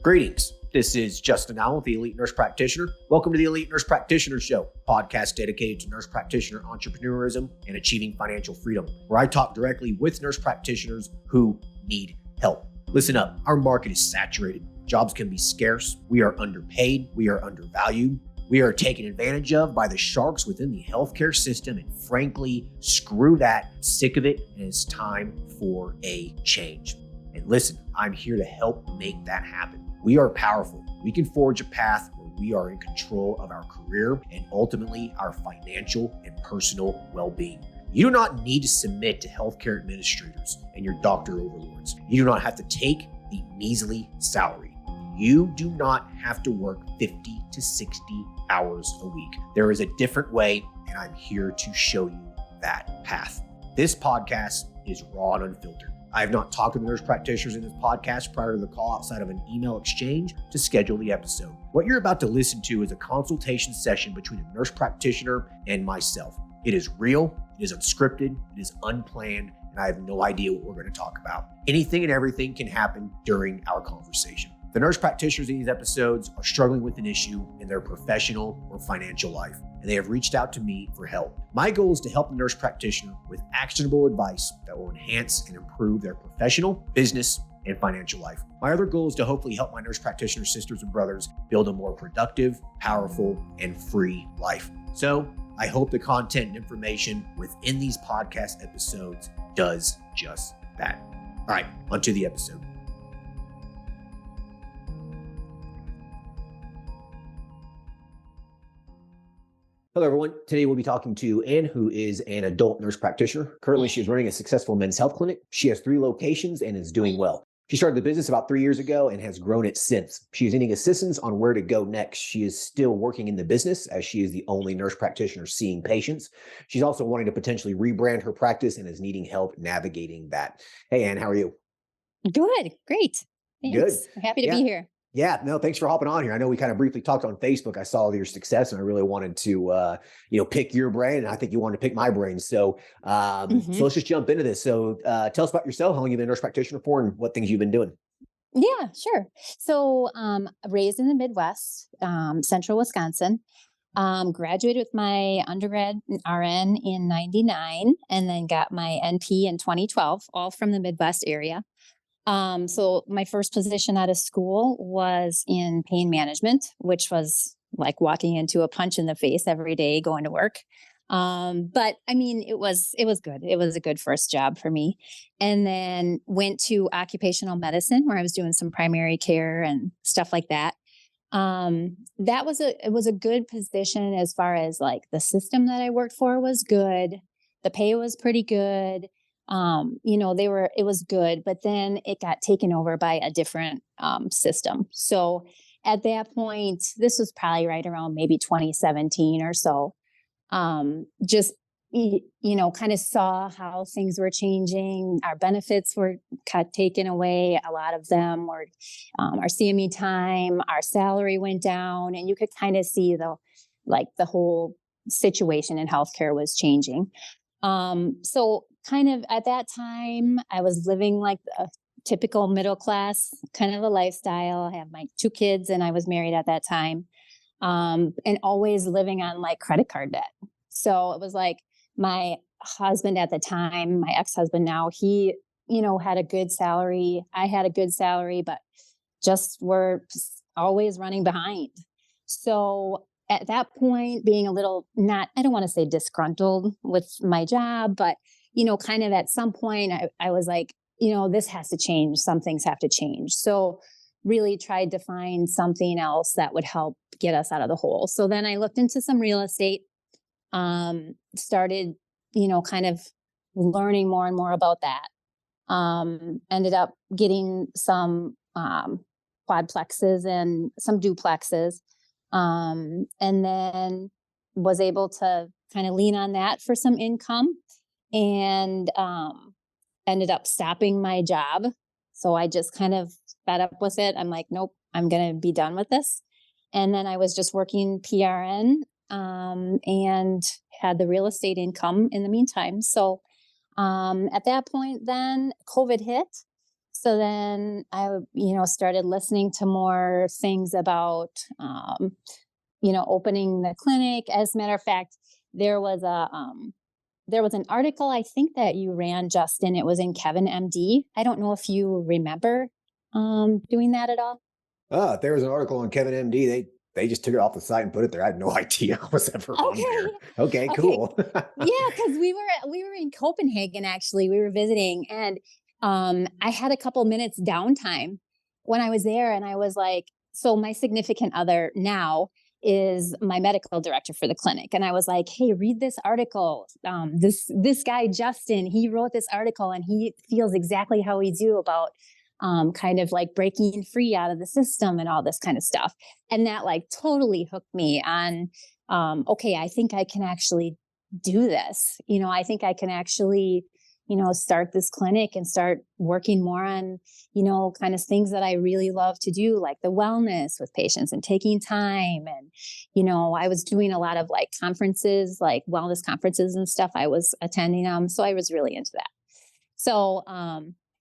Greetings. This is Justin Allen with the Elite Nurse Practitioner. Welcome to the Elite Nurse Practitioner Show, podcast dedicated to nurse practitioner entrepreneurism and achieving financial freedom, where I talk directly with nurse practitioners who need help. Listen up, our market is saturated. Jobs can be scarce. We are underpaid. We are undervalued. We are taken advantage of by the sharks within the healthcare system, and frankly, screw that. I'm sick of it, and it's time for a change. And listen, I'm here to help make that happen. We are powerful. We can forge a path where we are in control of our career and ultimately our financial and personal well-being. You do not need to submit to healthcare administrators and your doctor overlords. You do not have to take a measly salary. You do not have to work 50 to 60 hours a week. There is a different way, and I'm here to show you that path. This podcast is raw and unfiltered. I have not talked to the nurse practitioners in this podcast prior to the call outside of an email exchange to schedule the episode. What you're about to listen to is a consultation session between a nurse practitioner and myself. It is real, it is unscripted, it is unplanned, and I have no idea what we're going to talk about. Anything and everything can happen during our conversation. The nurse practitioners in these episodes are struggling with an issue in their professional or financial life, and they have reached out to me for help. My goal is to help the nurse practitioner with actionable advice that will enhance and improve their professional, business, and financial life. My other goal is to hopefully help my nurse practitioner sisters and brothers build a more productive, powerful, and free life. So I hope the content and information within these podcast episodes does just that. All right, onto the episode. Hello, everyone. Today we'll be talking to Anne, who is an adult nurse practitioner. Currently, she's running a successful men's health clinic. She has 3 locations and is doing well. She started the business about 3 years ago and has grown it since. She is needing assistance on where to go next. She is still working in the business as she is the only nurse practitioner seeing patients. She's also wanting to potentially rebrand her practice and is needing help navigating that. Hey, Anne, how are you? Good. Great. Thanks. Good. I'm happy to be here. Yeah, no, thanks for hopping on here. I know we kind of briefly talked on Facebook. I saw your success and I really wanted to, pick your brain, and I think you wanted to pick my brain. So let's just jump into this. So tell us about yourself, how long you've been a nurse practitioner for, and what things you've been doing. Yeah, sure. So raised in the Midwest, central Wisconsin, graduated with my undergrad RN in 99 and then got my NP in 2012, all from the Midwest area. So my first position out of school was in pain management, which was like walking into a punch in the face every day going to work. But I mean, it was good. It was a good first job for me. And then went to occupational medicine where I was doing some primary care and stuff like that. It was a good position as far as like the system that I worked for was good. The pay was pretty good. It was good, but then it got taken over by a different system. So at that point, this was probably right around maybe 2017 or so. Kind of saw how things were changing. Our benefits were taken away. A lot of them were our CME time, our salary went down, and you could kind of see the whole situation in healthcare was changing. So kind of at that time, I was living like a typical middle class kind of a lifestyle. I have my 2 kids and I was married at that time, and always living on like credit card debt. So it was like my husband at the time, my ex-husband now, he, had a good salary. I had a good salary, but just were always running behind. So at that point, being a little I don't want to say disgruntled with my job, but, kind of at some point I was like, this has to change. Some things have to change. So really tried to find something else that would help get us out of the hole. So then I looked into some real estate, started, kind of learning more and more about that. Ended up getting some quadplexes and some duplexes. And then was able to kind of lean on that for some income, and ended up stopping my job. So I just kind of fed up with it. I'm like, nope, I'm going to be done with this. And then I was just working PRN, and had the real estate income in the meantime. So at that point, then COVID hit. So then I, started listening to more things about, opening the clinic. As a matter of fact, there was an article I think that you ran, Justin. It was in Kevin MD. I don't know if you remember doing that at all. There was an article on Kevin MD. They just took it off the site and put it there. I had no idea I was ever on there. Okay, Okay. cool. Yeah, because we were in Copenhagen actually. We were visiting, and I had a couple minutes downtime when I was there, and I was like, so my significant other now is my medical director for the clinic, and I was like, hey, read this article. This guy Justin, he wrote this article, and he feels exactly how we do about kind of like breaking free out of the system and all this kind of stuff. And that like totally hooked me on, okay, I think I can actually do this. I think I can actually, start this clinic and start working more on, kind of things that I really love to do, like the wellness with patients and taking time. And, I was doing a lot of like conferences, like wellness conferences and stuff. I was attending them. So I was really into that. So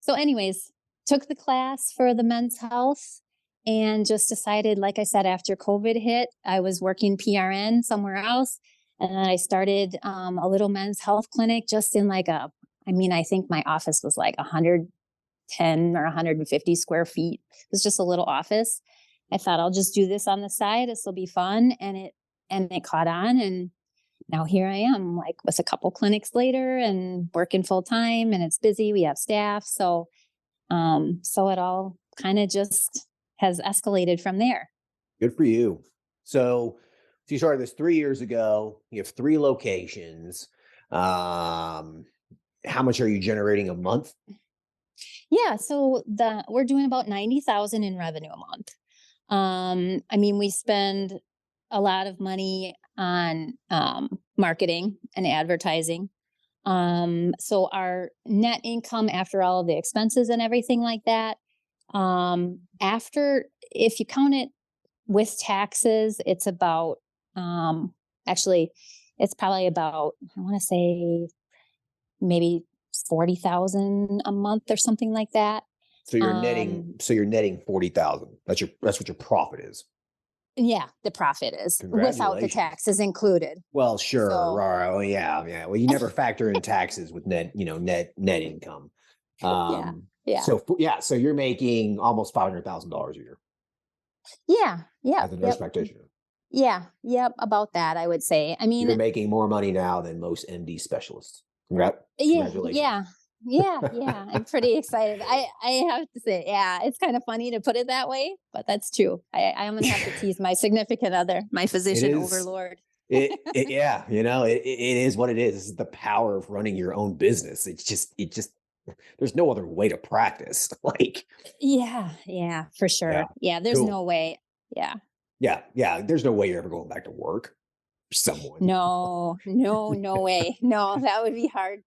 anyways, took the class for the men's health and just decided, like I said, after COVID hit, I was working PRN somewhere else. And then I started a little men's health clinic just in like I think my office was like 110 or 150 square feet. It was just a little office. I thought I'll just do this on the side. This will be fun. And it caught on. And now here I am, like with a couple clinics later and working full time, and it's busy. We have staff. So it all kind of just has escalated from there. Good for you. So you started this 3 years ago. You have 3 locations. How much are you generating a month? Yeah. So we're doing about 90,000 in revenue a month. We spend a lot of money on marketing and advertising. So our net income after all of the expenses and everything like that, if you count it with taxes, it's about, actually, it's probably about, I want to say maybe 40,000 a month or something like that. So you're netting 40,000. That's what your profit is. Yeah, the profit is without the taxes included. Well, sure. So, Oh, yeah. Well, you never factor in taxes with net income. yeah. So you're making almost $500,000 a year. Yeah. As a nurse practitioner. Yeah. Yep. About that, I would say. You're making more money now than most MD specialists. Congratulations. Yeah. I'm pretty excited. I have to say, yeah, it's kind of funny to put it that way, but that's true. I'm going to have to tease my significant other, my physician overlord. It is what it is. This is the power of running your own business. It just there's no other way to practice. Yeah, for sure. Yeah, there's no way. Yeah. Yeah. There's no way you're ever going back to work for someone. No way. No, that would be hard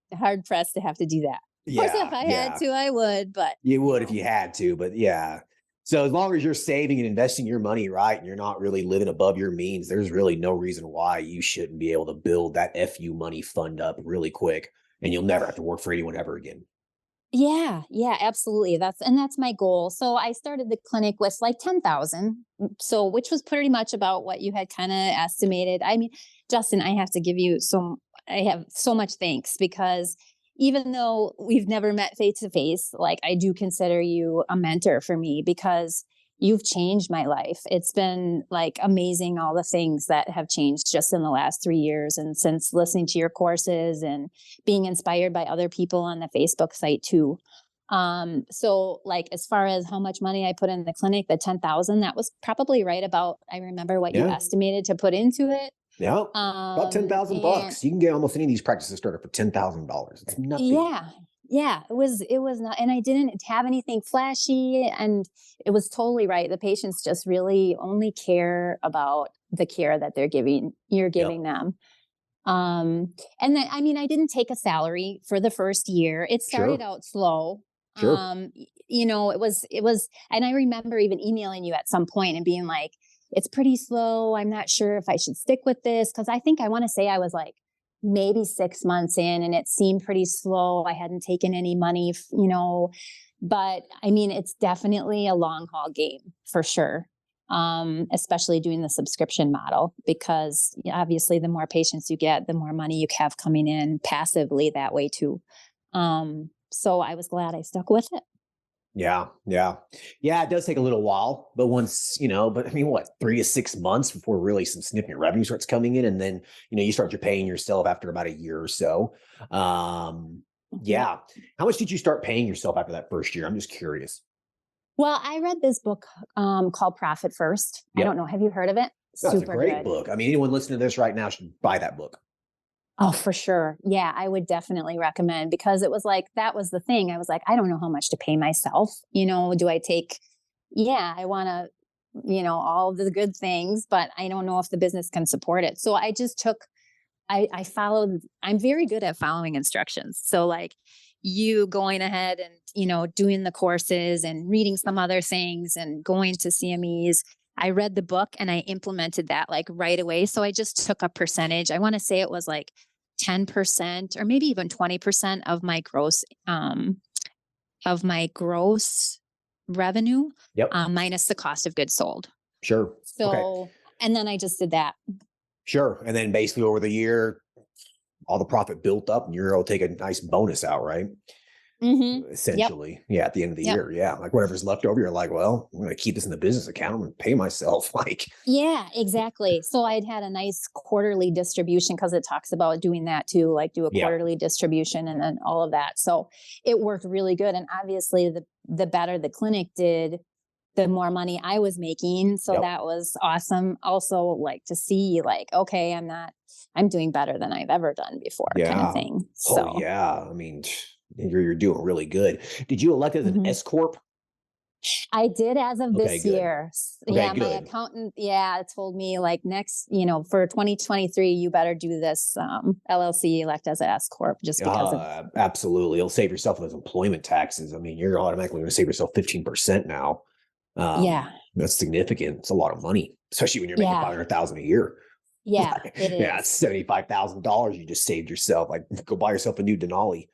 pressed to have to do that. Of course, if I had to, I would, but you would if you had to, but yeah. So as long as you're saving and investing your money right, and you're not really living above your means, there's really no reason why you shouldn't be able to build that FU money fund up really quick, and you'll never have to work for anyone ever again. Yeah, absolutely. That's my goal. So I started the clinic with like 10,000. So which was pretty much about what you had kind of estimated. Justin, I have so much thanks, because even though we've never met face to face, like I do consider you a mentor for me, because you've changed my life. It's been like amazing, all the things that have changed just in the last 3 years. And since listening to your courses and being inspired by other people on the Facebook site too. So like, as far as how much money I put in the clinic, the 10,000, that was probably right about, I remember what you estimated to put into it. Yeah. About $10,000. You can get almost any of these practices started for $10,000. It's nothing. Yeah, it was not, and I didn't have anything flashy, and it was totally right. The patients just really only care about the care that you're giving them. And then, I didn't take a salary for the first year. It started out slow. Sure. It was, and I remember even emailing you at some point and being like, it's pretty slow. I'm not sure if I should stick with this. Cause I want to say I was like maybe 6 months in, and it seemed pretty slow. I hadn't taken any money, But I mean, it's definitely a long haul game for sure. Especially doing the subscription model, because obviously the more patients you get, the more money you have coming in passively that way too. So I was glad I stuck with it. Yeah. Yeah. Yeah. It does take a little while, but once, but I mean, what, 3 to 6 months before really some significant revenue starts coming in. And then, you start your paying yourself after about a year or so. Yep. Yeah. How much did you start paying yourself after that first year? I'm just curious. Well, I read this book called Profit First. I don't Yep. know. Have you heard of it? That's a Super great good. book. I mean, anyone listening to this right now should buy that book. Oh, for sure. Yeah, I would definitely recommend, because it was like, that was the thing. I was like, I don't know how much to pay myself. Do I take, yeah, I want to, all the good things, but I don't know if the business can support it. So I just took, I followed, I'm very good at following instructions. So like you going ahead and, doing the courses and reading some other things and going to CMEs. I read the book and I implemented that like right away. So I just took a percentage. I want to say it was like 10% or maybe even 20% of my gross revenue, Yep. minus the cost of goods sold. Sure. So, Okay. and then I just did that. Sure. And then basically over the year, all the profit built up and you're able to take a nice bonus out, right? Mm-hmm. Yep. Essentially. Yeah. At the end of the Yep. year. Yeah. Like whatever's left over, you're like, well, I'm going to keep this in the business account. I'm going to pay myself. Like, Yeah, exactly. So I'd had a nice quarterly distribution, because it talks about doing that too, like do a yeah. quarterly distribution and then all of that. So it worked really good. And obviously the better the clinic did, the more money I was making. So Yep. that was awesome. Also, like to see like, okay, I'm doing better than I've ever done before, kind of thing. So Oh, yeah. I mean, you're doing really good. Did you elect as an S Corp? I did as of Okay, this good. year. Okay, Yeah, my good. accountant, told me like next, for 2023, you better do this LLC, elect as a S corp, just because of. Absolutely. It'll save yourself those employment taxes. I mean, you're automatically going to save yourself 15% now. Yeah, That's significant. It's a lot of money, especially when you're making yeah, 500,000 a year. yeah, it Yeah, it's is. $75,000 you just saved yourself. Like, go buy yourself a new Denali.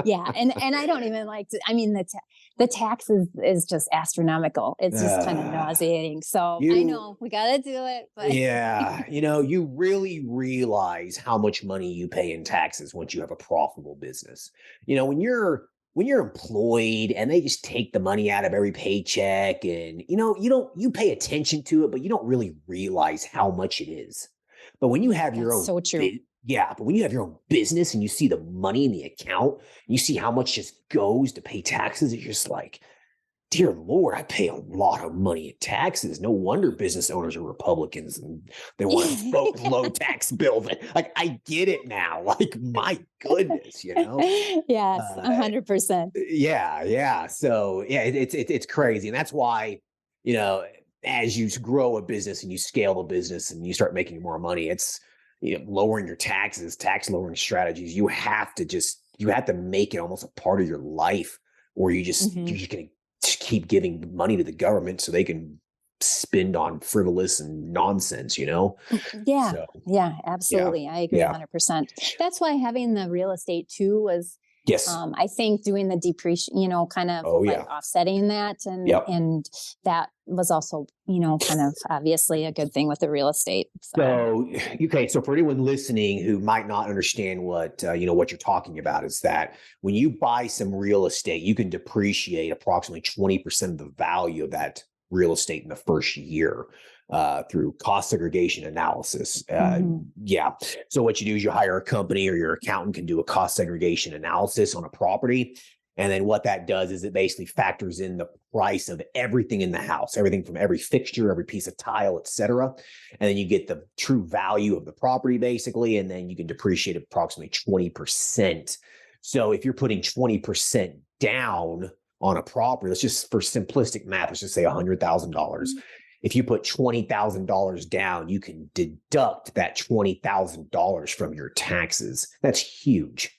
Yeah, and I don't even like to. I mean, the tax is just astronomical. It's just kind of Uh, nauseating. So I you, know we got to do it, but yeah, you really realize how much money you pay in taxes once you have a profitable business. When you're employed and they just take the money out of every paycheck, and you pay attention to it, but you don't really realize how much it is. But when you have your that's own so true. but when you have your own business and you see the money in the account, and you see how much just goes to pay taxes, it's just like, dear Lord, I pay a lot of money in taxes. No wonder business owners are Republicans and they want to vote low tax bills. Like, I get it now. Like, my goodness. Yes, Uh, 100%. yeah, yeah. So yeah, it's crazy, and that's why you know as you grow a business and you scale the business and you start making more money, it's lowering your taxes, tax lowering strategies. You have to make it almost a part of your life, or you're just gonna just keep giving money to the government so they can spend on frivolous and nonsense. Yeah, So yeah, yeah, absolutely. I agree yeah, 100%. That's why having the real estate too was, yes, I think doing the depreciation, kind of oh like yeah, offsetting that, and yep. that was also, kind of obviously a good thing with the real estate. So, okay. So for anyone listening who might not understand what you're talking about, is that when you buy some real estate, you can depreciate approximately 20% of the value of that real estate in the first year through cost segregation analysis. Yeah. So what you do is you hire a company, or your accountant can do a cost segregation analysis on a property. And then what that does is it basically factors in the price of everything in the house, everything from every fixture, every piece of tile, et cetera. And then you get the true value of the property, basically. And then you can depreciate approximately 20%. So if you're putting 20% down on a property, let's just, for simplistic math, let's just say $100,000. If you put $20,000 down, you can deduct that $20,000 from your taxes. That's huge.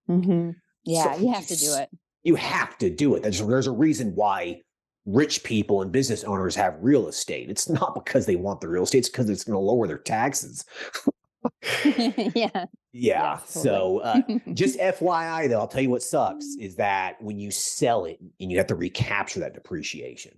Yeah, So you have to do it. You have to do it. There's a reason why rich people and business owners have real estate. It's not because they want the real estate. It's because it's going to lower their taxes. Yeah. Yeah. Yes, totally. So just FYI, though, I'll tell you what sucks is that when you sell it and you have to recapture that depreciation,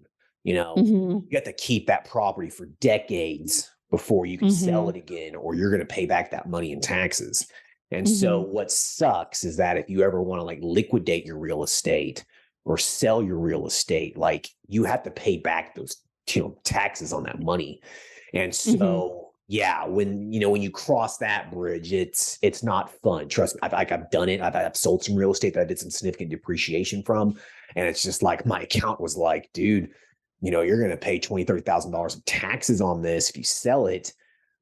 Mhm. you have to keep that property for decades before you can sell Mhm. it again, or you're going to pay back that money in taxes. And so Mhm. what sucks is that if you ever want to like liquidate your real estate or sell your real estate, like you have to pay back those taxes on that money. And Mhm. so, yeah, when you cross that bridge, it's not fun. Trust me, I've done it. I've sold some real estate that I did some significant depreciation from, and it's just like my account was like, dude, you're going to pay $20,000-$30,000 of taxes on this if you sell it.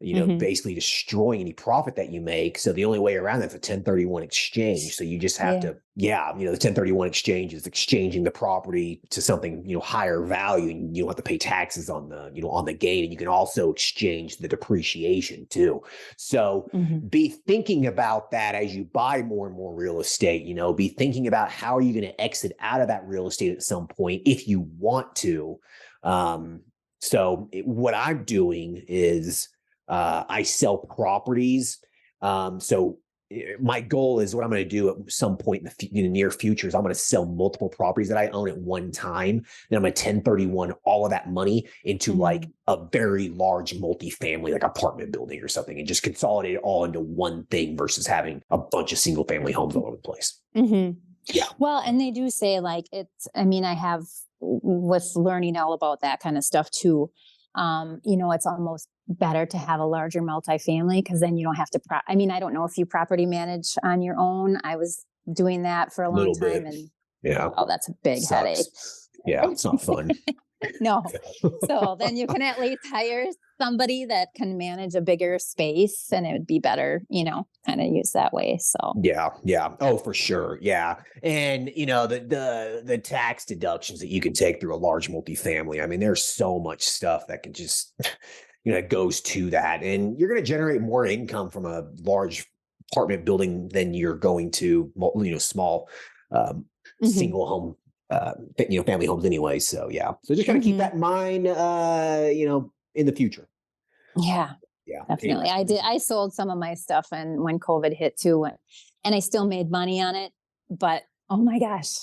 Mhm. Basically destroying any profit that you make. So the only way around that's a 1031 exchange. So you just have Yeah. to, yeah, the 1031 exchange is exchanging the property to something, higher value, and you don't have to pay taxes on the gain. And you can also exchange the depreciation too. So Mhm. be thinking about that as you buy more and more real estate, be thinking about how are you going to exit out of that real estate at some point if you want to. What I'm doing is I sell properties. My goal is what I'm going to do at some point in the near future is I'm going to sell multiple properties that I own at one time. Then I'm going to 1031 all of that money into like Mhm. a very large multifamily, like apartment building or something, and just consolidate it all into one thing versus having a bunch of single family homes all over the place. Mhm. Yeah. Well, and they do say like I mean, I have with learning all about that kind of stuff too. It's almost better to have a larger multifamily because then you don't have to. I mean, I don't know if you property manage on your own. I was doing that for a A long little time, bit. and Yeah. oh, that's a big headache. Sucks. Yeah. It's not fun. No. So then you can at least hire somebody that can manage a bigger space and it would be better, kind of use that way. So, Yeah, yeah. yeah. Oh, for sure. Yeah. And the tax deductions that you can take through a large multifamily. I mean, there's so much stuff that can just it goes to that. And you're going to generate more income from a large apartment building than you're going to small Hmm. single home family homes anyway. So yeah. So just kind of keep Hmm. that in mind in the future. Yeah, Yeah. definitely. Anyways. I did. I sold some of my stuff and when COVID hit too, and I still made money on it. But oh my gosh,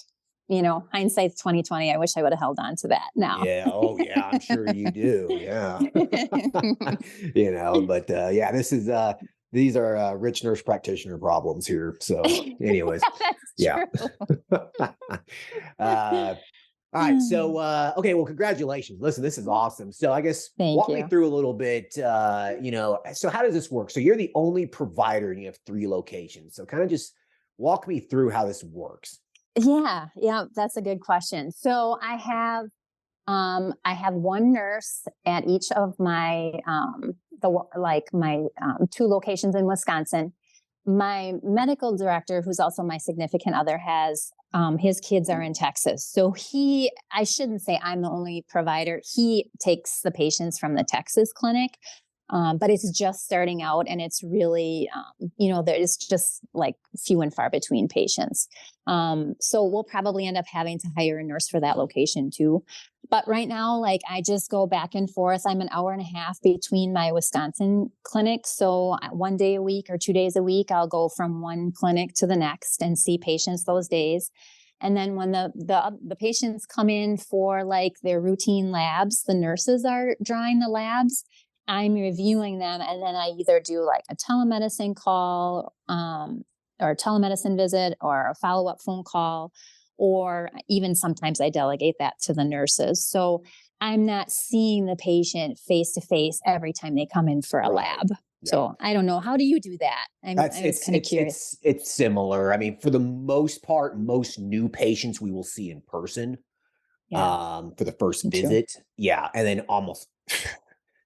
hindsight's 2020. I wish I would have held on to that now. Yeah. Oh, yeah. I'm sure you do. Yeah. But yeah, these are rich nurse practitioner problems here. So, anyways, That's yeah. true. All right. So, okay. Well, congratulations. Listen, this is awesome. So, I guess Thank walk me you. through a little bit. So how does this work? So, you're the only provider and you have 3 locations. So, kind of just walk me through how this works. Yeah, yeah, that's a good question. So I have one nurse at each of my my 2 locations in Wisconsin. My medical director, who's also my significant other, has his kids are in Texas. So I shouldn't say I'm the only provider. He takes the patients from the Texas clinic. But it's just starting out and it's really, there's just like few and far between patients. So we'll probably end up having to hire a nurse for that location too. But right now, like I just go back and forth. I'm an hour and a half between my Wisconsin clinics. So one day a week or 2 days a week, I'll go from one clinic to the next and see patients those days. And then when the patients come in for like their routine labs, the nurses are drawing the labs. I'm reviewing them, and then I either do like a telemedicine call, or a telemedicine visit, or a follow up phone call, or even sometimes I delegate that to the nurses. So I'm not seeing the patient face to face every time they come in for a Right. lab. Yeah. So I don't know. How do you do that? That's I was kind of curious. it's similar. I mean, for the most part, most new patients we will see in person Yeah, for the first me too. visit. Yeah. And then almost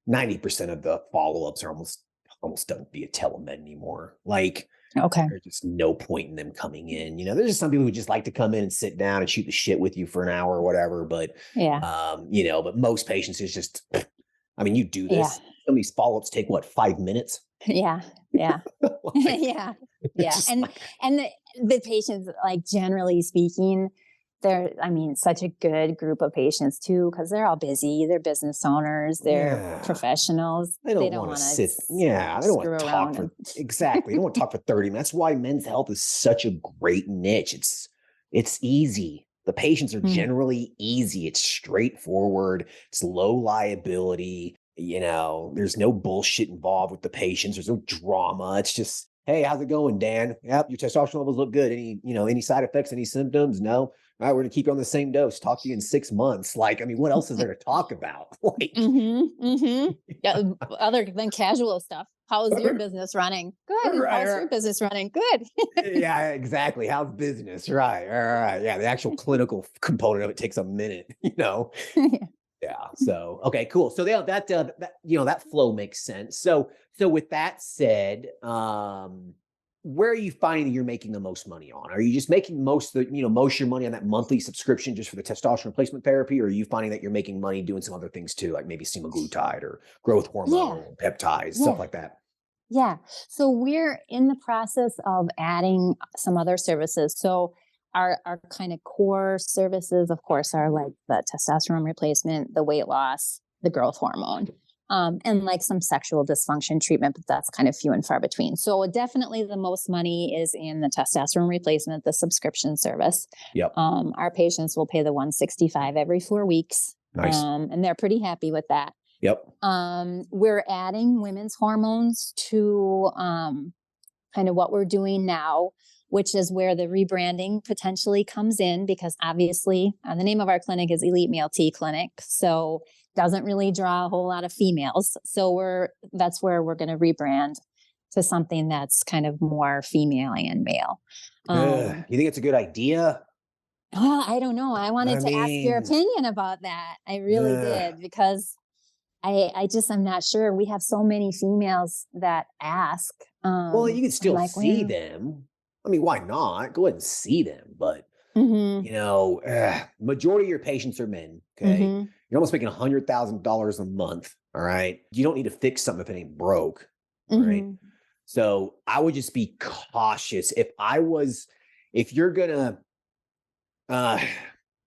90% of the follow-ups are almost done via telemed anymore. Like Okay. there's just no point in them coming in. There's just some people who just like to come in and sit down and shoot the shit with you for an hour or whatever. But Yeah. but most patients is just I mean, you do Yeah. this. Some of these follow-ups take what, 5 minutes? Yeah. Yeah. Like, Yeah. it's Yeah. just And like and the patients, like generally speaking, they're, I mean, such a good group of patients too, because they're all busy. They're business owners. They're Yeah. professionals. They They don't don't want to want sit. to Yeah. They don't want screw to talk around for, and exactly. They don't want to talk for 30 minutes. That's why men's health is such a great niche. It's easy. The patients are Mm. generally easy. It's straightforward. It's low liability. There's no bullshit involved with the patients. There's no drama. It's just, hey, how's it going, Dan? Yep, your testosterone levels look good. Any side effects, any symptoms? No. All right, we're gonna keep you on the same dose. Talk to you in 6 months. Like, I mean, what else is there to talk about? Like, Yeah, other than casual stuff. How's your business running? Good. right, How's your business running? Good. yeah, exactly. How's business? Right, right. Yeah, the actual clinical component of it takes a minute. Yeah. Yeah. So okay, cool. So that flow makes sense. So with that said, where are you finding that you're making the most money on? Are you just making most of your money on that monthly subscription just for the testosterone replacement therapy, or are you finding that you're making money doing some other things too, like maybe semaglutide or growth Yeah. hormone, peptides, stuff Yeah. like that? Yeah. So we're in the process of adding some other services. So our kind of core services, of course, are like the testosterone replacement, the weight loss, the growth hormone, and like some sexual dysfunction treatment, but that's kind of few and far between. So definitely the most money is in the testosterone replacement, the subscription service. Yep. Our patients will pay the 165 every 4 weeks. Nice. And they're pretty happy with that. Yep. We're adding women's hormones to kind of what we're doing now, which is where the rebranding potentially comes in, because obviously the name of our clinic is Elite Male T Clinic. So doesn't really draw a whole lot of females. So that's where we're going to rebrand to something that's kind of more female and male. You think it's a good idea? Well, I don't know. I wanted to ask your mean, opinion about that. I really did, because I'm not sure. We have so many females that ask. well, you can I'm still like, see well, them. I mean, why not? Go ahead and see them. But mm-hmm, majority of your patients are men. Okay, mm-hmm, you're almost making $100,000 a month. All right, you don't need to fix something if it ain't broke. All right, mm-hmm. so I would just be cautious. If you're gonna, uh,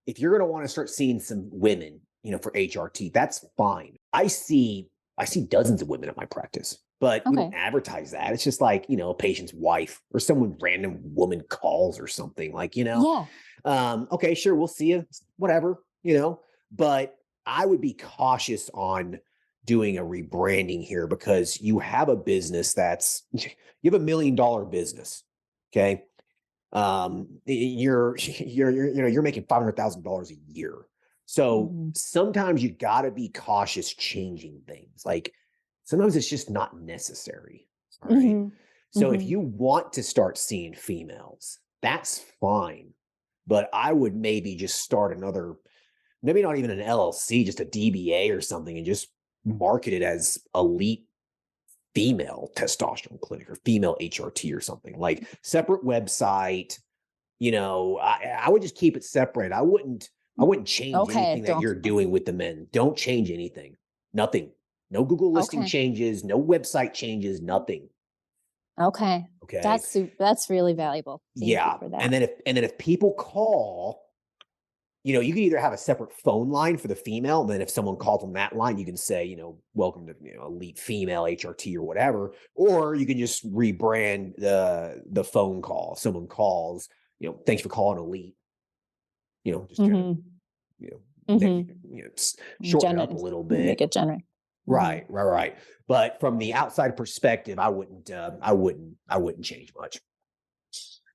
if you're gonna want to start seeing some women, for HRT, that's fine. I see dozens of women at my practice, but we don't Okay. advertise that. It's just like, a patient's wife or someone random woman calls or something like, Yeah. okay, sure, we'll see you, whatever, but I would be cautious on doing a rebranding here, because you have a business you have $1 million business. Okay. You're making $500,000 a year. So Mm-hmm, sometimes you got to be cautious changing things. Like sometimes it's just not necessary. All right. mm-hmm, So if mm-hmm. you want to start seeing females, that's fine. But I would maybe just start maybe not even an LLC, just a DBA or something, and just market it as Elite Female Testosterone Clinic or Female HRT or something, like separate website. I would just keep it separate. I wouldn't change Okay. anything that you're doing with the men. Don't change anything. Nothing. No Google listing Okay. changes, no website changes, nothing. Okay. Okay. That's really valuable. Thank you Yeah. for that. And then if people call, you can either have a separate phone line for the female, and then if someone calls on that line, you can say, welcome to Elite Female HRT or whatever, or you can just rebrand the phone call. Someone calls, thanks for calling Elite. Just trying to, Mm-hmm. shorten it up a little bit. Make it generate. Right. But from the outside perspective, I wouldn't change much.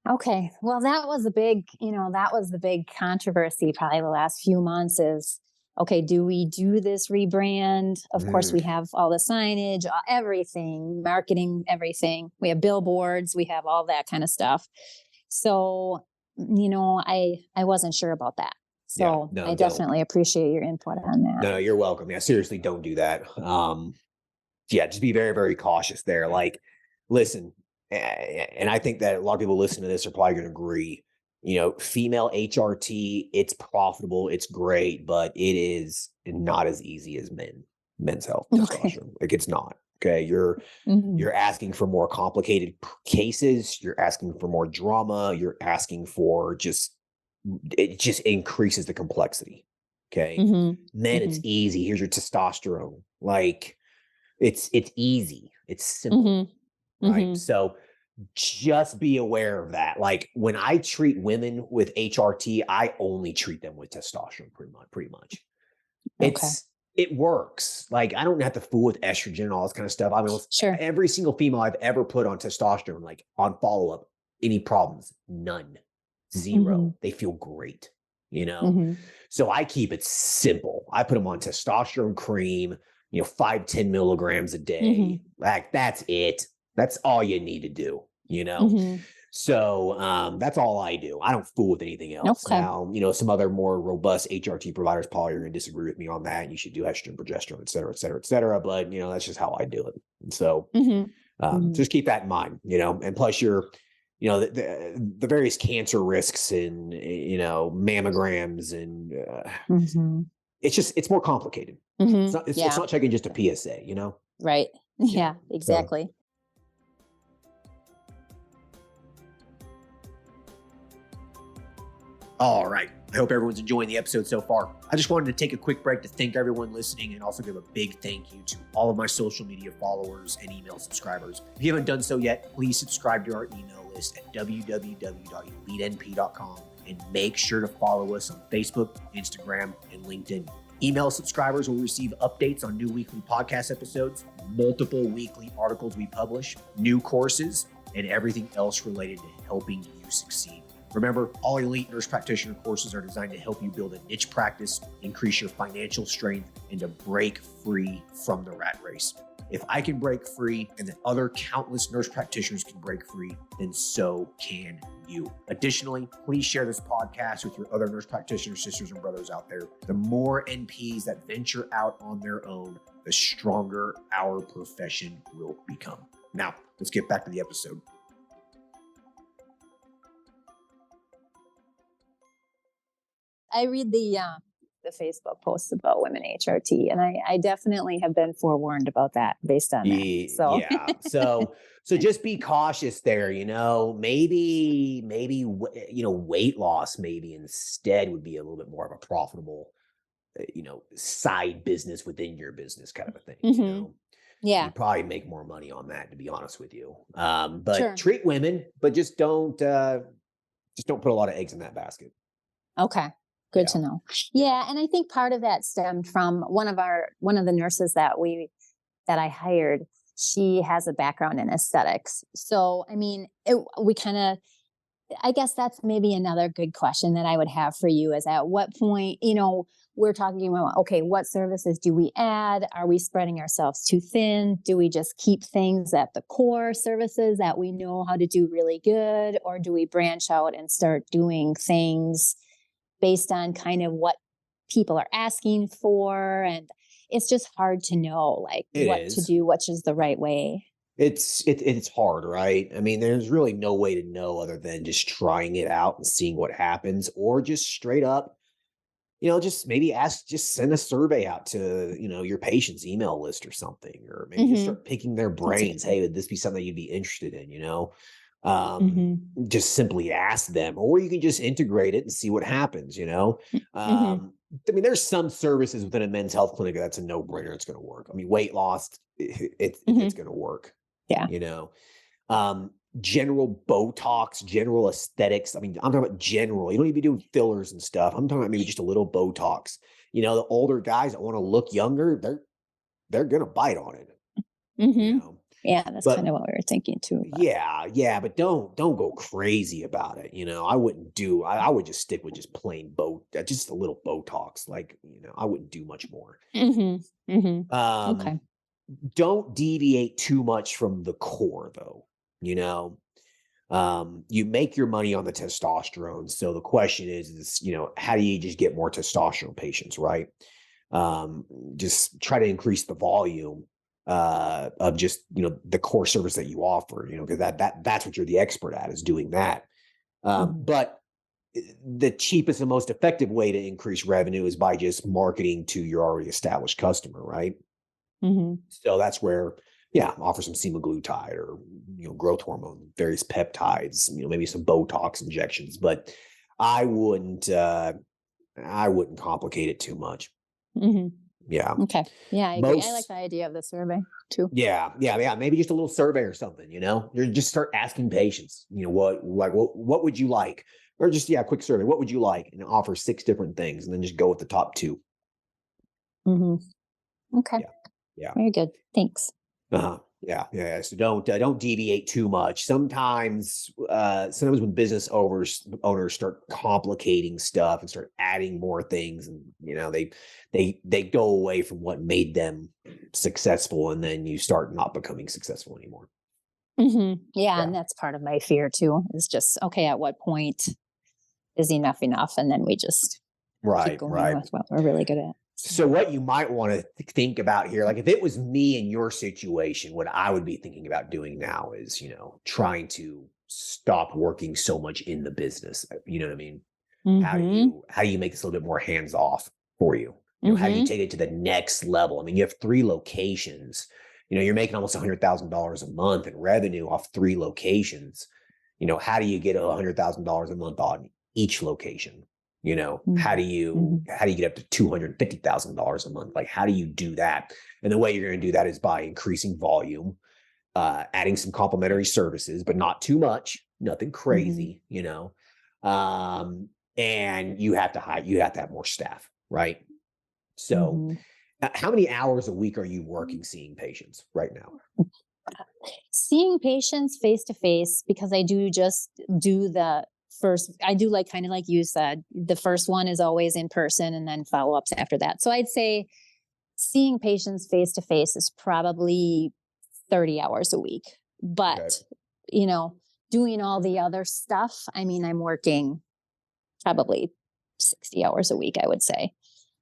Okay. Well, that was the big controversy probably the last few months is, okay, do we do this rebrand? Of course, we have all the signage, everything, marketing, everything. We have billboards, we have all that kind of stuff. So, I wasn't sure about that. So no, I don't. definitely appreciate your input on that. No, you're welcome. Yeah, seriously, don't do that. Just be very, very cautious there. Like, listen, and I think that a lot of people listening to this are probably going to agree. Female HRT, it's profitable, it's great, but it is not as easy as men's health testosterone. Okay. Like, it's not. Okay, you're asking for more complicated cases. You're asking for more drama. You're asking for just it just increases the complexity. Okay. Then it's easy. Here's your testosterone. Like it's easy. It's simple. Right. So just be aware of that. Like when I treat women with HRT, I only treat them with testosterone pretty much. Okay. It works. Like I don't have to fool with estrogen and all this kind of stuff. I mean, Sure. every single female I've ever put on testosterone, like on follow-up, any problems? None. Zero. They feel great, you know? So I keep it simple. I put them on testosterone cream, 5-10 milligrams a day. Like that's it. That's all you need to do, So that's all I do. I don't fool with anything else. Okay. Now, some other more robust HRT providers probably are going to disagree with me on that. You should do estrogen, progesterone, et cetera, et cetera, et cetera. But, that's just how I do it. And so just keep that in mind, and plus the various cancer risks and, mammograms and it's more complicated. It's not checking just a PSA, Right. Yeah, exactly. So, all right. I hope everyone's enjoying the episode so far. I just wanted to take a quick break to thank everyone listening and also give a big thank you to all of my social media followers and email subscribers. If you haven't done so yet, please subscribe to our email list at www.elitenp.com and make sure to follow us on Facebook, Instagram, and LinkedIn. Email subscribers will receive updates on new weekly podcast episodes, multiple weekly articles we publish, new courses, and everything else related to helping you succeed. Remember, all Elite Nurse Practitioner courses are designed to help you build a niche practice, increase your financial strength, and to break free from the rat race. If I can break free and that other countless nurse practitioners can break free, then so can you. Additionally, please share this podcast with your other nurse practitioner sisters and brothers out there. The more NPs that venture out on their own, the stronger our profession will become. Now, let's get back to the episode. I read the Facebook posts about women HRT, and I definitely have been forewarned about that based on that. So yeah, so just be cautious there. Maybe weight loss maybe instead would be a little bit more of a profitable, side business within your business kind of a thing. Yeah, you'd probably make more money on that, to be honest with you. But sure. Treat women, but just don't put a lot of eggs in that basket. Okay. Good to know. Yeah. And I think part of that stemmed from one of the nurses that I hired. She has a background in aesthetics. So, I mean, I guess that's maybe another good question that I would have for you is at what point, we're talking about, okay, what services do we add? Are we spreading ourselves too thin? Do we just keep things at the core services that we know how to do really good? Or do we branch out and start doing things based on kind of what people are asking for? And it's just hard to know to do, which is the right way. It's hard, right? I mean, there's really no way to know other than just trying it out and seeing what happens, or just straight up, just maybe send a survey out to, your patient's email list or something, or maybe just start picking their brains. Hey, would this be something you'd be interested in? Just simply ask them, or you can just integrate it and see what happens. I mean, there's some services within a men's health clinic that's a no-brainer. It's going to work. I mean, weight loss, it's going to work. Yeah. General Botox, general aesthetics. I mean, I'm talking about general. You don't need to be doing fillers and stuff. I'm talking about maybe just a little Botox. The older guys that want to look younger, they're going to bite on it. Yeah, that's kind of what we were thinking too. But. Yeah, but don't go crazy about it. I wouldn't I would just stick with just plain just a little Botox. Like, I wouldn't do much more. Okay. Don't deviate too much from the core though. You make your money on the testosterone. So the question is, how do you just get more testosterone patients, right? Just try to increase the volume of just, the core service that you offer, because that's what you're the expert at, is doing that. But the cheapest and most effective way to increase revenue is by just marketing to your already established customer, right? So that's where, offer some semaglutide or, growth hormone, various peptides, maybe some Botox injections. But I wouldn't complicate it too much. Mhm. Yeah. Okay. Yeah, I agree. I like Most the idea of the survey too. yeah. Maybe just a little survey or something, You just start asking patients, what would you like? Or just, a quick survey. What would you like? And offer 6 different things and then just go with the top 2. Mhm. Okay. Yeah. Yeah. Very good. Thanks. Uh-huh. Yeah. So don't deviate too much. Sometimes when business owners start complicating stuff and start adding more things, and they go away from what made them successful, and then you start not becoming successful anymore. Yeah, Yeah. and that's part of my fear too. Is just okay. At what point is enough enough, and then we just keep Right. going Right. with what we're really good at. So. So what you might want to think about here, like if it was me in your situation, what I would be thinking about doing now is, trying to stop working so much in the business. You know what I mean? Mm-hmm. How do you make this a little bit more hands off for you? How do you Mm-hmm. take it to the next level? I mean, you have 3 locations. You're making almost $100,000 a month in revenue off 3 locations. How do you get $100,000 a month on each location? How do Mm-hmm. you get up to $250,000 a month? Like, how do you do that? And the way you're going to do that is by increasing volume, adding some complementary services, but not too much, nothing Mm-hmm. crazy, um, and you have to have more staff, right? So, Mm-hmm. how many hours a week are you working seeing patients right now? Seeing patients face to face, because I do just do the first, I do like kind of like you said, the first one is always in person and then follow ups after that. So I'd say seeing patients face to face is probably 30 hours a week. Okay. But, you know, doing all the other stuff, I mean, I'm working probably 60 hours a week, I would say,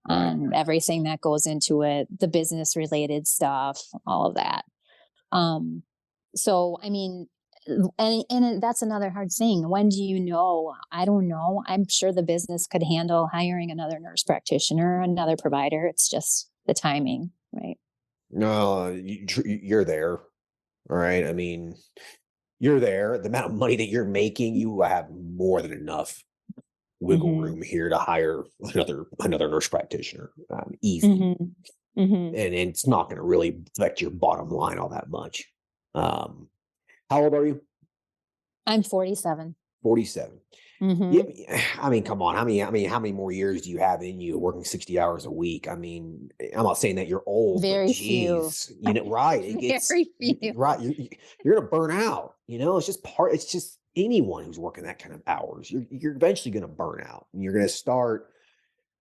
Right. on everything that goes into it, the business related stuff, all of that. Um, so, I mean, and that's another hard thing. When do you know? I don't know. I'm sure the business could handle hiring another nurse practitioner, another provider. It's just the timing, right? No, you're there. All right. I mean, you're there. The amount of money that you're making, you have more than enough wiggle Mm-hmm. room here to hire another nurse practitioner, easy, Mm-hmm. Mm-hmm. and it's not going to really affect your bottom line all that much. Um, how old are you? I'm 47. 47. Yeah, Mm-hmm. I mean, come on. How many more years do you have in you working 60 hours a week? I mean, I'm not saying that you're old, but Very few. geez, right. Very few. Right. You're going to burn out. It's just anyone who's working that kind of hours. You're eventually going to burn out, and you're going to start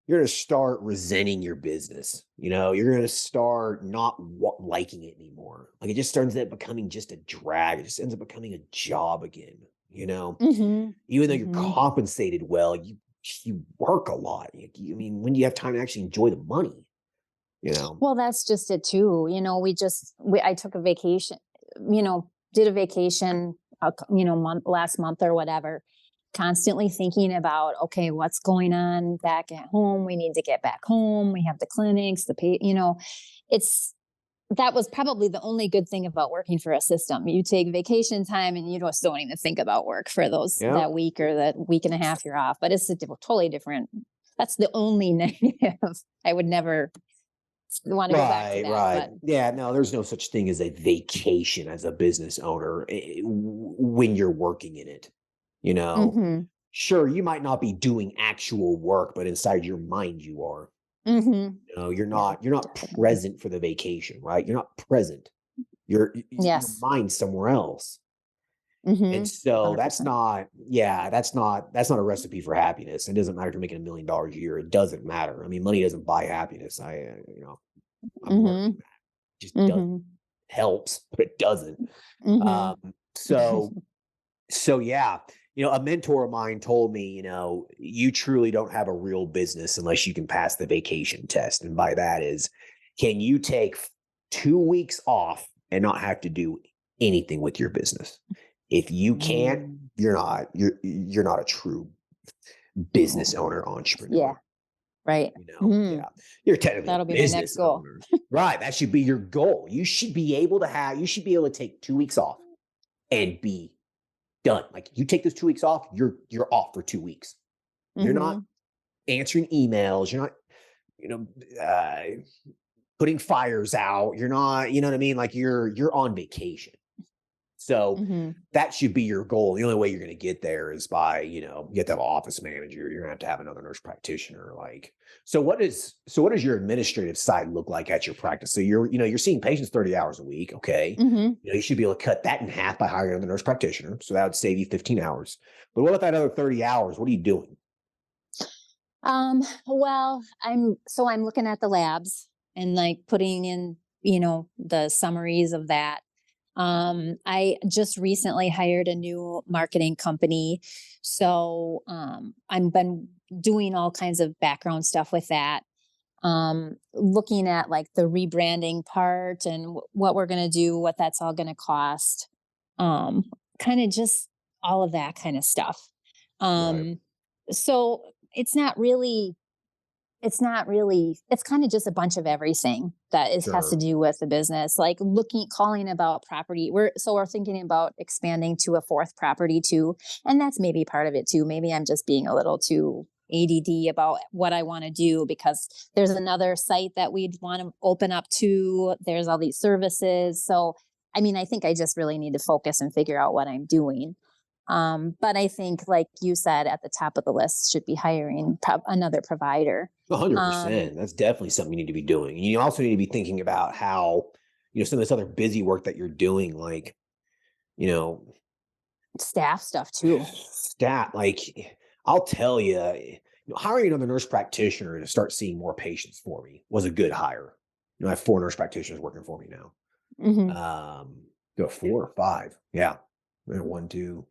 resenting your business. You're going to start not liking it anymore. Like, it just ends up becoming just a drag. It just ends up becoming a job again, Mm-hmm. even though you're Mm-hmm. compensated well, you work a lot. I mean, when do you have time to actually enjoy the money? Well, that's just it too. I took a vacation, did a vacation, last month or whatever, constantly thinking about, okay, what's going on back at home? We need to get back home. We have the clinics, it's, that was probably the only good thing about working for a system. You take vacation time and you just don't even think about work for Yeah. that week or that week and a half you're off. But it's totally different. That's the only negative. I would never want to go back to Right, that. right. But Yeah, no, there's no such thing as a vacation as a business owner when you're working in it. You know, mhm, sure, you might not be doing actual work, but inside your mind you are. mhm. You're Yeah, not definitely. present for the vacation, right? You're not present. Your Yes. mind's somewhere else. And Mhm. so 100%. that's not a recipe for happiness. It doesn't matter if you're making $1 million a year. It doesn't matter. I mean, money doesn't buy happiness. I'm learning Mhm. that. It just doesn't. Mhm. Helps, but it doesn't. Mhm. Um, so yeah, a mentor of mine told me, you truly don't have a real business unless you can pass the vacation test. And by that is, can you take 2 weeks off and not have to do anything with your business? If you can't, Mm. you're not a true business owner, Yeah, entrepreneur. right. Mhm. Yeah, you're technically a That'll be my next business goal. owner, right? That should be your goal. You should be able to take 2 weeks off and be done. Like, you take those 2 weeks off, you're off for 2 weeks. You're not Mhm. answering emails. You're not, you know, putting fires out. You're not, you know what I mean? Like you're on vacation. So Mhm. that should be your goal. The only way you're going to get there is by, you have to have an office manager. You're going to have another nurse practitioner. Like, so what does your administrative side look like at your practice? So you're seeing patients 30 hours a week. Okay. Mhm. You should be able to cut that in half by hiring another nurse practitioner. So that would save you 15 hours. But what about that other 30 hours? What are you doing? Well, I'm looking at the labs and like putting in, the summaries of that. I just recently hired a new marketing company. So I've been doing all kinds of background stuff with that. Looking at like the rebranding part and what we're going to do, what that's all going to cost. Um, Kind of just all of that kind of stuff. Right. Um, so it's kind of just a bunch of everything that has to Sure. do with the business, like calling about property. We're thinking about expanding to a fourth property too, and that's maybe part of it too. Maybe I'm just being a little too ADD about what I want to do, because there's another site that we'd want to open up to. There's all these services. So I mean, I think I just really need to focus and figure out what I'm doing. But I think, like you said, at the top of the list should be hiring another provider. 100%. That's definitely something you need to be doing. And you also need to be thinking about how, some of this other busy work that you're doing, like, you know, Staff stuff too. like, I'll tell you, hiring another nurse practitioner to start seeing more patients for me was a good hire. I have 4 nurse practitioners working for me now. Hmm. Um, 4 or 5. Yeah. One, two,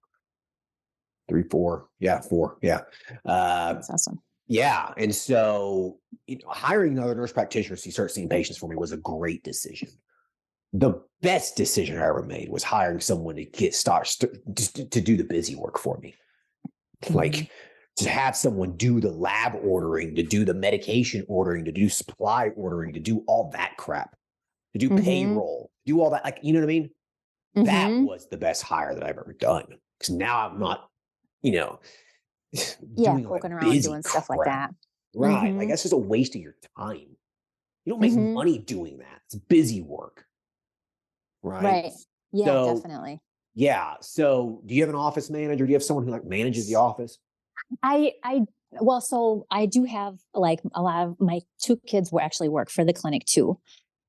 three, four. Yeah, 4. Yeah. Uh, That's awesome. Yeah. And so, hiring another nurse practitioner to start seeing patients for me was a great decision. The best decision I ever made was hiring someone to to do the busy work for me. Hmm. Like, to have someone do the lab ordering, to do the medication ordering, to do supply ordering, to do all that crap, to do Hmm. payroll, do all that. Like, you know what I mean? That Hmm. was the best hire that I've ever done. Because now I'm not, you know, Yeah, doing all poking that around busy doing stuff like crap. that. Right. Like Hmm. that's just a waste of your time. You don't make Hmm. money doing that. It's busy work. Right. Right. Yeah, So, definitely. yeah. So, do you have an office manager? Do you have someone who like manages the office? I well, so I do have like a lot of my two kids were actually work for the clinic too.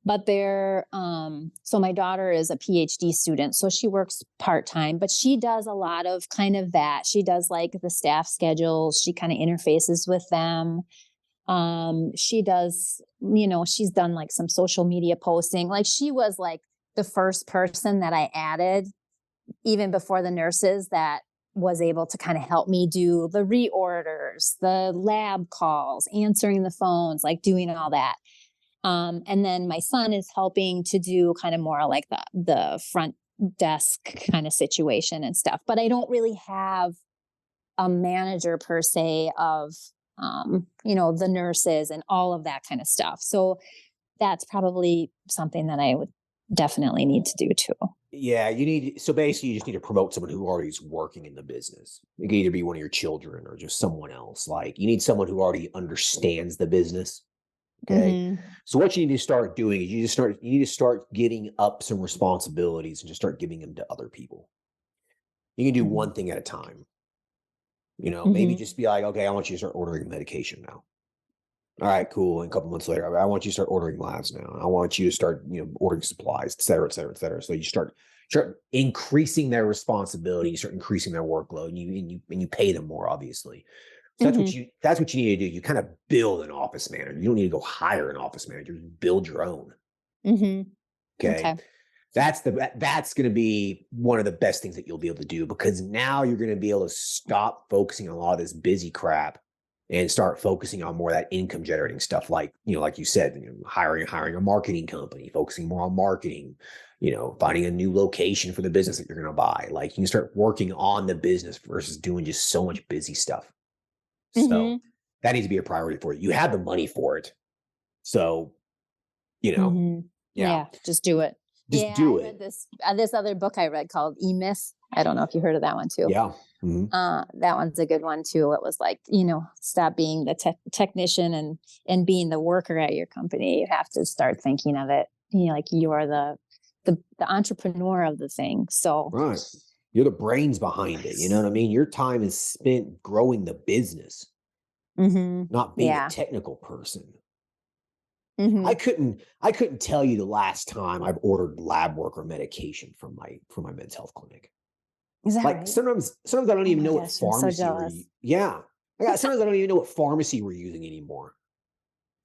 But they're so my daughter is a PhD student, so she works part-time, but she does a lot of kind of that. She does like the staff schedules, she kind of interfaces with them. She does, she's done like some social media posting. Like she was like the first person that I added even before the nurses, that was able to kind of help me do the reorders, the lab calls, answering the phones, like doing all that. And then my son is helping to do kind of more like the front desk kind of situation and stuff. But I don't really have a manager per se of the nurses and all of that kind of stuff. So that's probably something that I would definitely need to do too. Yeah, so basically you just need to promote someone who already is working in the business. It can either be one of your children or just someone else. Like you need someone who already understands the business. Okay. Hmm. So what you need to start doing is you need to start getting up some responsibilities and just start giving them to other people. You can do Hmm. one thing at a time. Maybe Hmm. just be like, okay, I want you to start ordering medication now. All right, cool. And a couple months later, I want you to start ordering labs now. I want you to start, ordering supplies, et cetera, et cetera, et cetera. So you start increasing their responsibility, you start increasing their workload, and you pay them more, obviously. So Hmm. that's what you need to do. You kind of build an office manager. You don't need to go hire an office manager. You build your own. Hmm. Okay. Okay. That's going to be one of the best things that you'll be able to do, because now you're going to be able to stop focusing on a lot of this busy crap and start focusing on more of that income generating stuff. Like, like you said, hiring a marketing company, focusing more on marketing, finding a new location for the business that you're going to buy. Like you can start working on the business versus doing just so much busy stuff. So Hmm. that needs to be a priority for you. You have the money for it. So, you know, Hmm. yeah, Yeah, just do it. just Yeah, I do read it. this other book I read called E Myth. I don't know if you heard of that one too. Yeah. Mhm. That one's a good one too. It was like, stop being the technician and being the worker at your company. You have to start thinking of it, like you're the entrepreneur of the thing. So, Right. You're the brains behind it. You know what I mean? Your time is spent growing the business, not being a yeah. technical person. I hmm couldn't tell you the last time I've ordered lab work or medication from my men's health clinic. Is that Like right? sometimes I don't Oh even my know what gosh, I'm so pharmacy jealous. yeah. Sometimes I don't even know what pharmacy we're using anymore.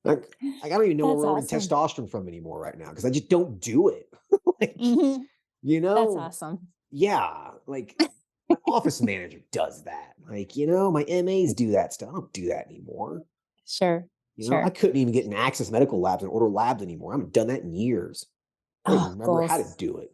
Like I don't even know where That's we're ordering awesome. testosterone from anymore right now because I just don't do it. Like, hmm you That's know, awesome. yeah, like my office manager does that. Like, my MAs do that stuff. I don't do that anymore. Sure. I Sure. couldn't even get in Access Medical Labs and order labs anymore. I haven't done that in years. I don't Oh, even remember how to goals. do it.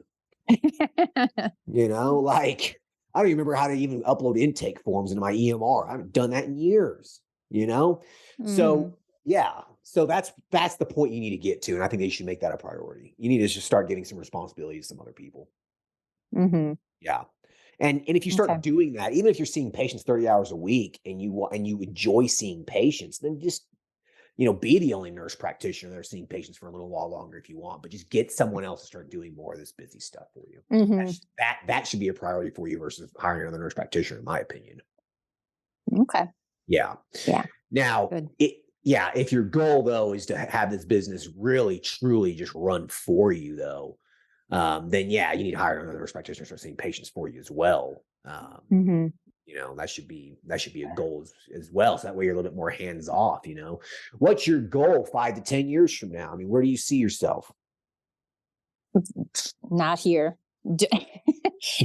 Like I don't even remember how to even upload intake forms into my EMR. I haven't done that in years, you know? hmm So yeah. So that's the point you need to get to. And I think they should make that a priority. You need to just start giving some responsibility to some other people. hmm Yeah. And if you Okay. start doing that, even if you're seeing patients 30 hours a week and you enjoy seeing patients, then just be the only nurse practitioner that are seeing patients for a little while longer if you want, but just get someone else to start doing more of this busy stuff for you. hmm That should be a priority for you versus hiring another nurse practitioner, in my opinion. Okay. Yeah. Yeah. Now, Good. if your goal though is to have this business really truly just run for you though, then yeah, you need to hire another nurse practitioner to start seeing patients for you as well. hmm That should be a goal as well. So that way you're a little bit more hands off. What's your goal 5 to 10 years from now? I mean, where do you see yourself? Not here.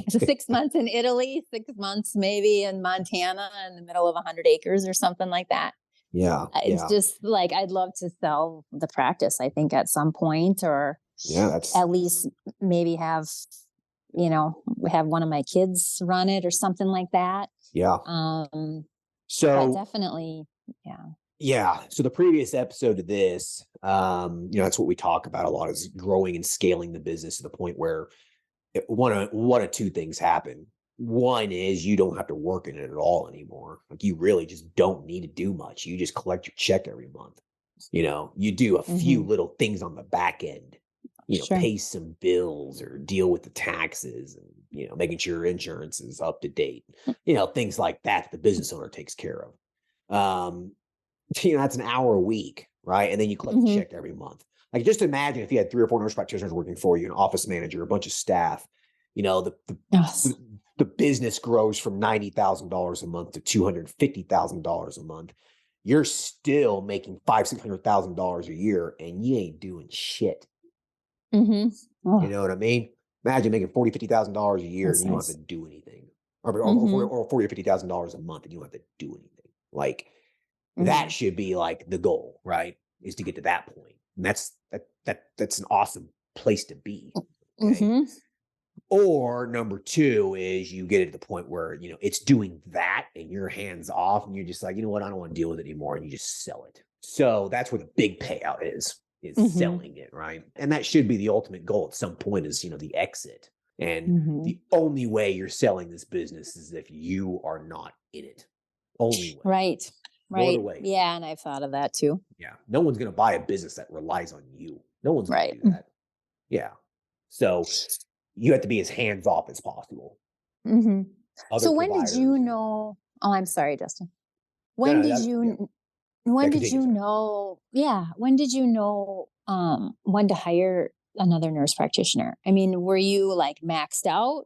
6 months in Italy, 6 months maybe in Montana in the middle of 100 acres or something like that. Yeah, It's yeah, just like I'd love to sell the practice, I think, at some point, or yeah. That's at least maybe have one of my kids run it or something like that. yeah. Um, but So definitely, yeah. yeah. So the previous episode of this, that's what we talk about a lot is growing and scaling the business to the point where one of two things happen. One is you don't have to work in it at all anymore. Like you really just don't need to do much. You just collect your check every month. You do a few hmm little things on the back end, Sure. pay some bills or deal with the taxes and, making sure your insurance is up to date, things like that the business owner takes care of. That's an hour a week, right? And then you collect a hmm check every month. Like just imagine if you had 3 or 4 nurse practitioners working for you, an office manager, a bunch of staff, Yes. the business grows from $90,000 a month to $250,000 a month. You're still making $600,000 a year and you ain't doing shit. hmm You Oh, know what I mean? Imagine making $50,000 a year and that's you don't have to nice. do anything. Or hmm 40 or $50,000 a month and you don't have to do anything. Like that hmm should be like the goal, right? Is to get to that point. And that's an awesome place to be. Okay. hmm Or number two is you get it to the point where, it's doing that and you're hands off and you're just like, you know what, I don't want to deal with it anymore. And you just sell it. So that's where the big payout is hmm selling it, right? And that should be the ultimate goal at some point is, the exit. And hmm the only way you're selling this business is if you are not in it. Only way. Right. No other Right. way. Yeah. And I've thought of that too. Yeah. No one's going to buy a business that relies on you. No one's going to Right. do that. Yeah. So you have to be as hands off as possible. hmm Other So when did you providers and know? Oh, I'm sorry, Justin. no, When no, did that yeah, you? When yeah. did Continue, you sorry. know? Yeah. When did you know? When to hire another nurse practitioner? I mean, were you like maxed out,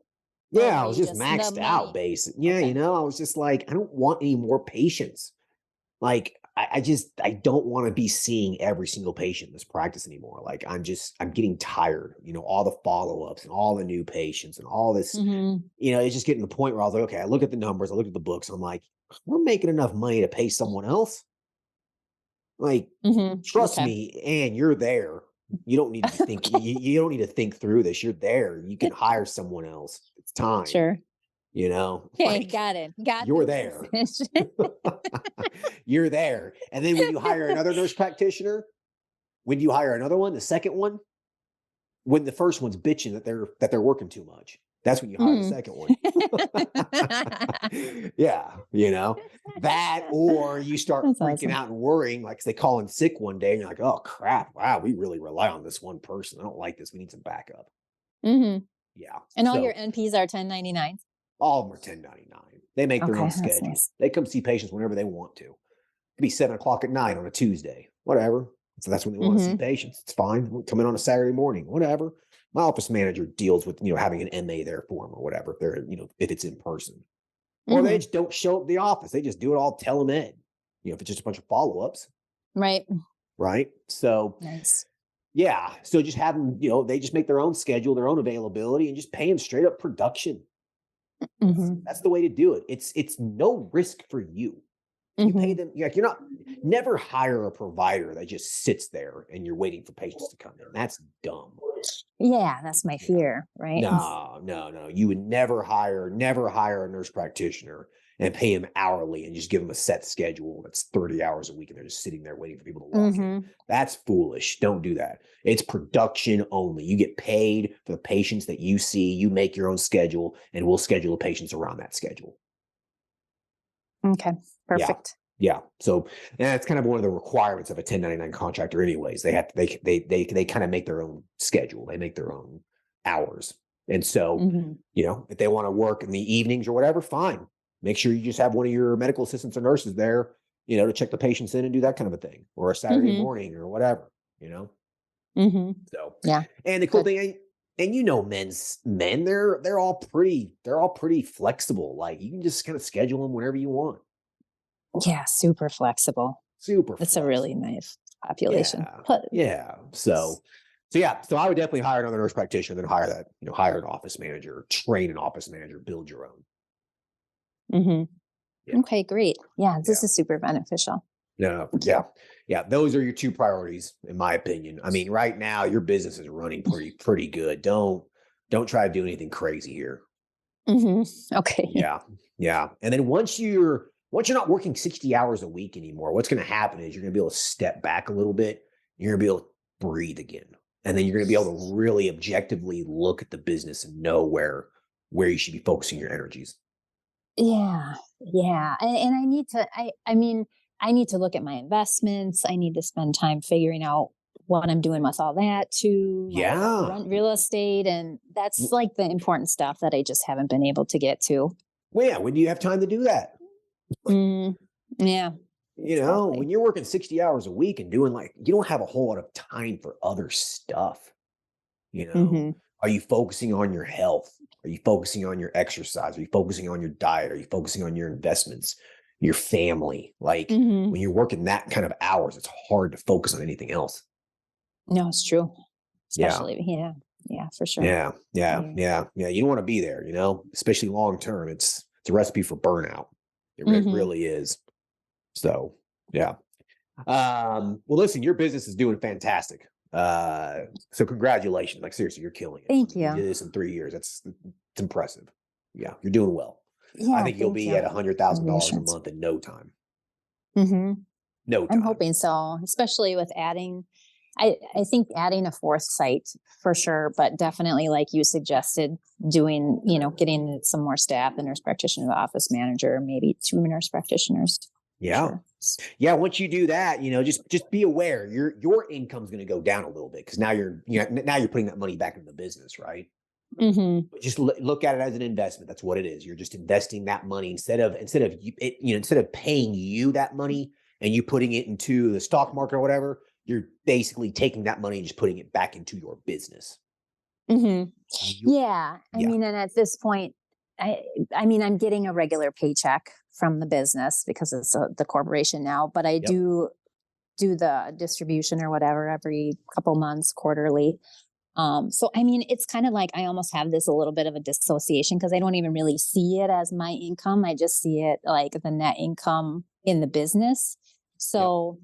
or Yeah, were I was you just just the maxed out, money? base. Yeah, Okay. I was just like, I don't want any more patients. Like, I don't want to be seeing every single patient in this practice anymore. Like, I'm getting tired. All the follow ups and all the new patients and all this. hmm It's just getting to the point where I was like, okay, I look at the numbers, I look at the books, I'm like, we're making enough money to pay someone else. Like, trust Okay. me, and you're there. You don't need to be thinking. Okay. You don't need to think through this. You're there. You can hire someone else. It's time. Sure. Okay. Like Got it. Got the you're there. message. You're there. And then when you hire another nurse practitioner, when you hire another one, the second one, when the first one's bitching that they're working too much. That's when you hire the second one. Yeah, that, or you start That's freaking awesome. out and worrying, like they call in sick one day and you're like, oh crap, wow, we really rely on this one person. I don't like this. We need some backup. Hmm. Yeah. And all So your NPs are 1099s. all of them are 1099. They make their Okay, own that's schedule. nice. They come see patients whenever they want to. It could be 7:00 at night on a Tuesday, whatever. So that's when they want to see patients. It's fine. Come in on a Saturday morning, whatever. My office manager deals with, having an MA there for them or whatever, if they're, if it's in person. Or they just don't show up at the office. They just do it all telemed. If it's just a bunch of follow-ups. Right. Right. So Nice. yeah. So just have them, they just make their own schedule, their own availability, and just pay them straight up production. That's the way to do it. It's no risk for you. You pay them, you're not, never hire a provider that just sits there and you're waiting for patients to come in. That's dumb. Yeah, that's my fear, right? No. You would never hire a nurse practitioner and pay him hourly and just give him a set schedule that's 30 hours a week and they're just sitting there waiting for people to walk in. That's foolish. Don't do that. It's production only. You get paid for the patients that you see. You make your own schedule and we'll schedule the patients around that schedule. Okay, perfect. Yeah. So that's kind of one of the requirements of a 1099 contractor anyways. They have to, they kind of make their own schedule. They make their own hours. And so, if they want to work in the evenings or whatever, fine. Make sure you just have one of your medical assistants or nurses there, to check the patients in and do that kind of a thing, or a Saturday morning or whatever, So, yeah. And the cool thing, and men, they're all pretty flexible. Like you can just kind of schedule them whenever you want. Yeah, super flexible. It's a really nice population. Yeah. So I would definitely hire another nurse practitioner, then hire that, hire an office manager, train an office manager, build your own. Yeah. Okay, great. Yeah, this is super beneficial. No. Yeah. Those are your two priorities, in my opinion. I mean, right now your business is running pretty good. Don't try to do anything crazy here. Okay. Yeah. And then once you're not working 60 hours a week anymore, what's going to happen is you're going to be able to step back a little bit. You're going to be able to breathe again. And then you're going to be able to really objectively look at the business and know where you should be focusing your energies. Yeah. And I need to, I need to look at my investments. I need to spend time figuring out what I'm doing with all that too. Yeah. Rent real estate. And that's like the important stuff that I just haven't been able to get to. Well, yeah. When do you have time to do that? Yeah. Exactly. When you're working 60 hours a week and doing you don't have a whole lot of time for other stuff. Are you focusing on your health? Are you focusing on your exercise? Are you focusing on your diet? Are you focusing on your investments, your family? When you're working that kind of hours, it's hard to focus on anything else. No, it's true. Especially, yeah, for sure. Yeah. You don't want to be there, especially long term. It's a recipe for burnout. It really is. So, yeah. Well, listen, your business is doing fantastic. So congratulations. Like seriously, you're killing it. Thank you. You did this in 3 years. It's impressive. Yeah, you're doing well. Yeah, I think you'll be at $100,000 a month in no time. No time. I'm hoping so, especially with adding. I think adding a fourth site for sure, but definitely like you suggested, doing, getting some more staff, a nurse practitioner, the office manager, maybe 2 nurse practitioners. Yeah. Sure. Yeah. Once you do that, just be aware your income's going to go down a little bit because now you're putting that money back into the business, right? Just look at it as an investment. That's what it is. You're just investing that money instead of paying you that money and you putting it into the stock market or whatever. You're basically taking that money and just putting it back into your business. Yeah. I mean, and at this point, I mean, I'm getting a regular paycheck from the business because it's the corporation now, but I do the distribution or whatever every couple months, quarterly. So, I mean, it's kind of like I almost have this a little bit of a dissociation because I don't even really see it as my income. I just see it like the net income in the business. So,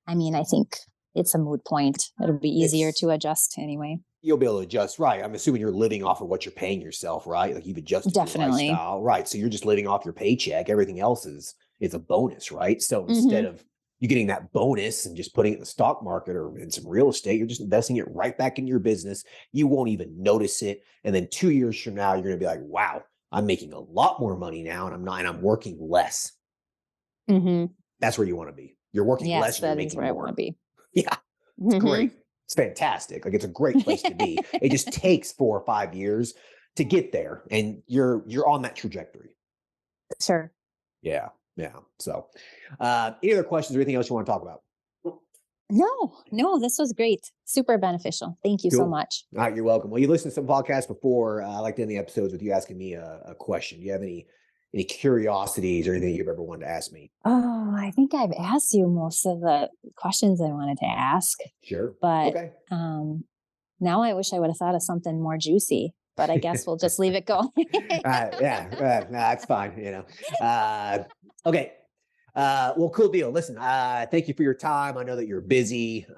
I mean, I think it's a moot point. It'll be easier to adjust anyway. You'll be able to adjust, right? I'm assuming you're living off of what you're paying yourself, right? Like you've adjusted Definitely. your lifestyle, right? So you're just living off your paycheck. Everything else is a bonus, right? So instead of you getting that bonus and just putting it in the stock market or in some real estate. You're just investing it right back in your business. You won't even notice it. And then 2 years from now, you're going to be like, wow, I'm making a lot more money now and I'm working less. Mm-hmm. That's where you want to be. You're working less Yes, and you're that is making where I more. want to be. Yeah, it's great. It's fantastic. Like, it's a great place to be. It just takes 4 or 5 years to get there, and you're on that trajectory. Sure. Yeah. So, any other questions or anything else you want to talk about? No, this was great. Super beneficial. Thank you so Cool. much. All right, you're welcome. Well, you listened to some podcasts before. I like to end the episodes with you asking me a question. Do you have any curiosities or anything you've ever wanted to ask me? Oh, I think I've asked you most of the questions I wanted to ask, Sure. but Okay. now I wish I would have thought of something more juicy, but I guess we'll just leave it go. Yeah. That's fine. Okay. Well, cool deal. Listen, thank you for your time. I know that you're busy, and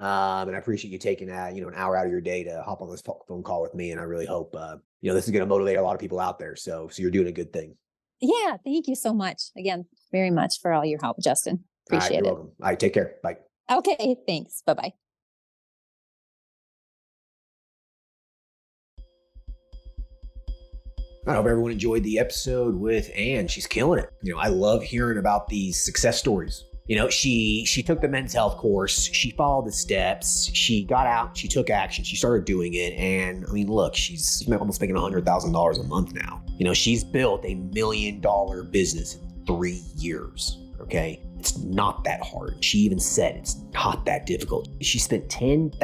I appreciate you taking an hour out of your day to hop on this phone call with me. And I really hope this is going to motivate a lot of people out there. So you're doing a good thing. Yeah, thank you so much again, very much for all your help, Justin. All right, Appreciate you're it. welcome. All right, take care. Bye. Okay, thanks. Bye-bye. I hope everyone enjoyed the episode with Ann. She's killing it. I love hearing about these success stories. She took the men's health course. She followed the steps. She got out. She took action. She started doing it. And I mean, look, she's almost making $100,000 a month now. She's built $1 million business in 3 years. Okay. It's not that hard. She even said it's not that difficult. She spent $10,000.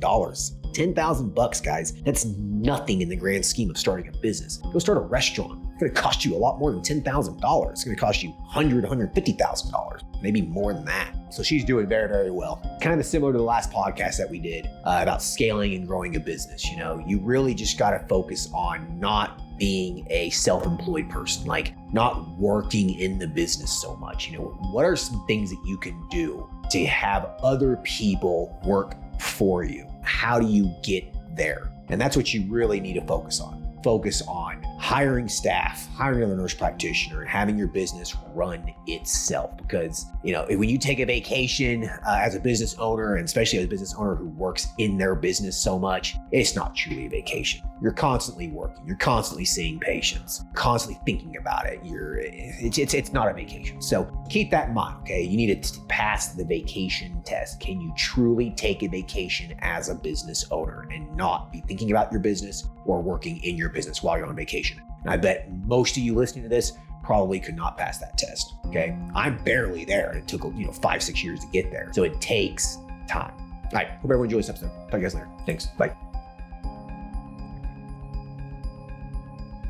$10,000, guys. That's nothing in the grand scheme of starting a business. Go start a restaurant. It's going to cost you a lot more than $10,000. It's going to cost you $150,000, maybe more than that. So she's doing very, very well. Kind of similar to the last podcast that we did about scaling and growing a business. You really just got to focus on not being a self-employed person, like not working in the business so much. What are some things that you can do to have other people work for you? How do you get there? And that's what you really need to focus on. Focus on hiring staff, hiring another nurse practitioner, and having your business run itself. Because, when you take a vacation as a business owner, and especially as a business owner who works in their business so much, it's not truly a vacation. You're constantly working. You're constantly seeing patients, constantly thinking about it. It's not a vacation. So keep that in mind, okay? You need to pass the vacation test. Can you truly take a vacation as a business owner and not be thinking about your business or working in your business while you're on vacation? And I bet most of you listening to this probably could not pass that test, okay? I'm barely there, and it took 5-6 years to get there. So it takes time. All right, hope everyone enjoys this episode. Talk to you guys later. Thanks, bye.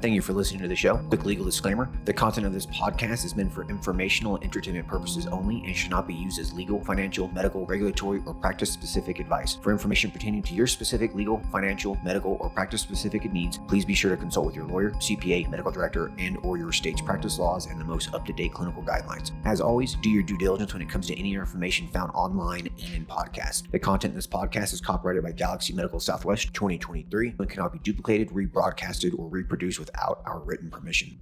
Thank you for listening to the show. Quick legal disclaimer. The content of this podcast is meant for informational and entertainment purposes only and should not be used as legal, financial, medical, regulatory, or practice-specific advice. For information pertaining to your specific legal, financial, medical, or practice-specific needs, please be sure to consult with your lawyer, CPA, medical director, and/or your state's practice laws and the most up-to-date clinical guidelines. As always, do your due diligence when it comes to any information found online and in podcasts. The content in this podcast is copyrighted by Galaxy Medical Southwest 2023 and cannot be duplicated, rebroadcasted, or reproduced without our written permission.